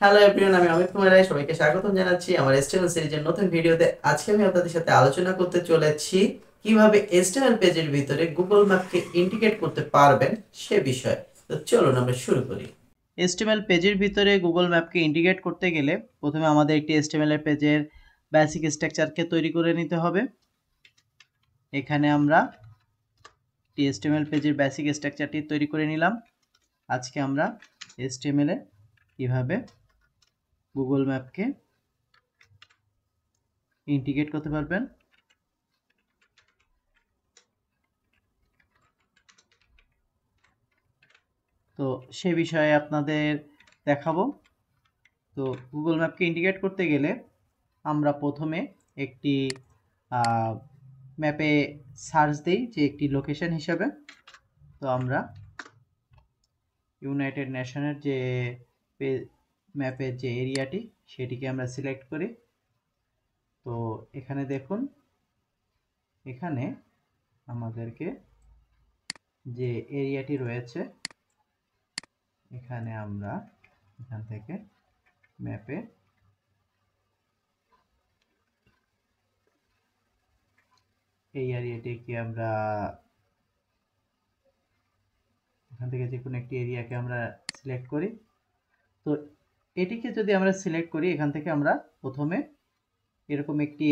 Hello everyone, আমি অমিত কুমার রায়। সবাইকে স্বাগতম জানাচ্ছি আমার এসটিএমএল সিরিজের নতুন ভিডিওতে। আজকে আমি আপনাদের সাথে আলোচনা করতে চলেছি কিভাবে এসটিএমএল পেজের ভিতরে গুগল ম্যাপকে ইন্টিগ্রেট করতে পারবেন সে বিষয়ে। তো চলুন আমরা শুরু করি। এসটিএমএল পেজের ভিতরে গুগল ম্যাপকে ইন্টিগ্রেট করতে গেলে প্রথমে আমাদের একটি এসটিএমএল এর পেজের বেসিক স্ট্রাকচারকে তৈরি করে নিতে হবে। এখানে আমরা এসটিএমএল পেজের বেসিক স্ট্রাকচারটি তৈরি করে নিলাম। আজকে আমরা এসটিএমএল এ কিভাবে গুগল ম্যাপকে ইন্টিগ্রেট করতে পারবেন তো সে বিষয়ে আপনাদের দেখাবো। তো গুগল ম্যাপকে ইন্টিগ্রেট করতে গেলে আমরা প্রথমে একটি ম্যাপে সার্চ দিই যে একটি লোকেশন হিসাবে। তো আমরা ইউনাইটেড নেশনের যে ম্যাপের যে এরিয়াটি সেটিকে আমরা সিলেক্ট করি। তো এখানে দেখুন, এখানে আমাদেরকে যে এরিয়াটি রয়েছে এখানে আমরা এখান থেকে ম্যাপে এই এরিয়াটিকে আমরা এখান থেকে যে কোনো একটি এরিয়াকে আমরা সিলেক্ট করি। তো এটিকে যদি আমরা সিলেক্ট করি, এখান থেকে আমরা প্রথমে এরকম একটি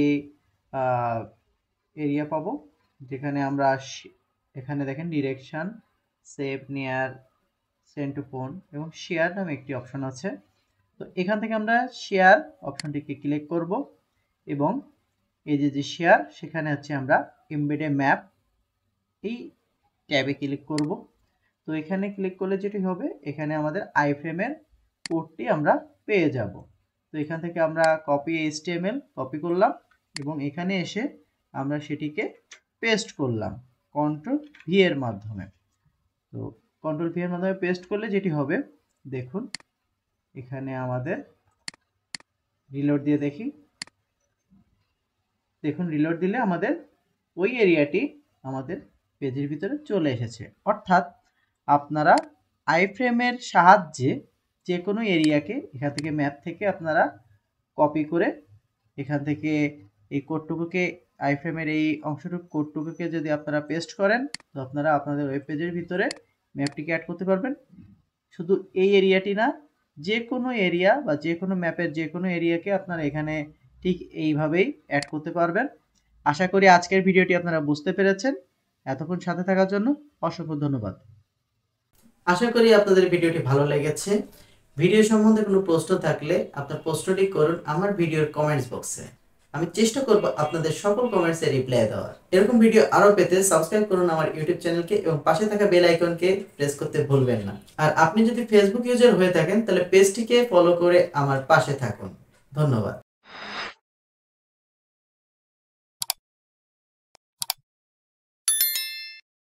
এরিয়া পাবো, যেখানে আমরা এখানে দেখেন direction, save, near, send to phone এবং শেয়ার নামে একটি অপশন আছে। তো এখান থেকে আমরা শেয়ার অপশনটিকে ক্লিক করব এবং এই যে শেয়ার সেখানে হচ্ছে আমরা এমবেডে ম্যাপ এই ট্যাবে ক্লিক করব। তো এখানে ক্লিক করলে যেটি হবে, এখানে আমাদের আইফ্রেমের কোডটি আমরা পেয়ে যাব। তো এখান থেকে আমরা কপি এইচটিএমএল কপি করলাম এবং এখানে এসে আমরা সেটিকে পেস্ট করলাম কন্ট্রোল ভি এর মাধ্যমে। তো কন্ট্রোল ভি এর মাধ্যমে পেস্ট করলে যেটি হবে, দেখুন এখানে আমাদের রিলোড দিয়ে দেখি। দেখুন রিলোড দিলে আমাদের ওই এরিয়াটি আমাদের পেজের ভিতরে চলে এসেছে। অর্থাৎ আপনারা আইফ্রেমের সাহায্যে যে কোনো এরিয়াকে এখান থেকে ম্যাপ থেকে আপনারা কপি করে এখান থেকে এই কোডটুকুকে আইফ্রেমের এই অংশটুকু কোডটুকুকে যদি আপনারা পেস্ট করেন, তো আপনারা আপনাদের ওয়েব পেজের ভিতরে ম্যাপটিকে অ্যাড করতে পারবেন। শুধু এই এরিয়াটি না, যে কোনো এরিয়া বা যে কোনো ম্যাপের যে কোনো এরিয়াকে আপনারা এখানে ঠিক এইভাবেই অ্যাড করতে পারবেন। আশা করি আজকের ভিডিওটি আপনারা বুঝতে পেরেছেন। এতক্ষণ সাথে থাকার জন্য অসংখ্য ধন্যবাদ। আশা করি আপনাদের ভিডিওটি ভালো লেগেছে। ভিডিও সম্বন্ধে কোনো প্রশ্ন থাকলে আপনার প্রশ্নটি করুন আমার ভিডিওর কমেন্টস বক্সে। আমি চেষ্টা করব আপনাদের সকল কমেন্টসে রিপ্লাই দেওয়ার। এরকম ভিডিও আরও পেতে সাবস্ক্রাইব করুন আমার ইউটিউব চ্যানেলকে এবং পাশে থাকা বেল আইকনকে প্রেস করতে ভুলবেন না। আর আপনি যদি ফেসবুক ইউজার হয়ে থাকেন তাহলে পেজটিকে ফলো করে আমার পাশে থাকুন। ধন্যবাদ।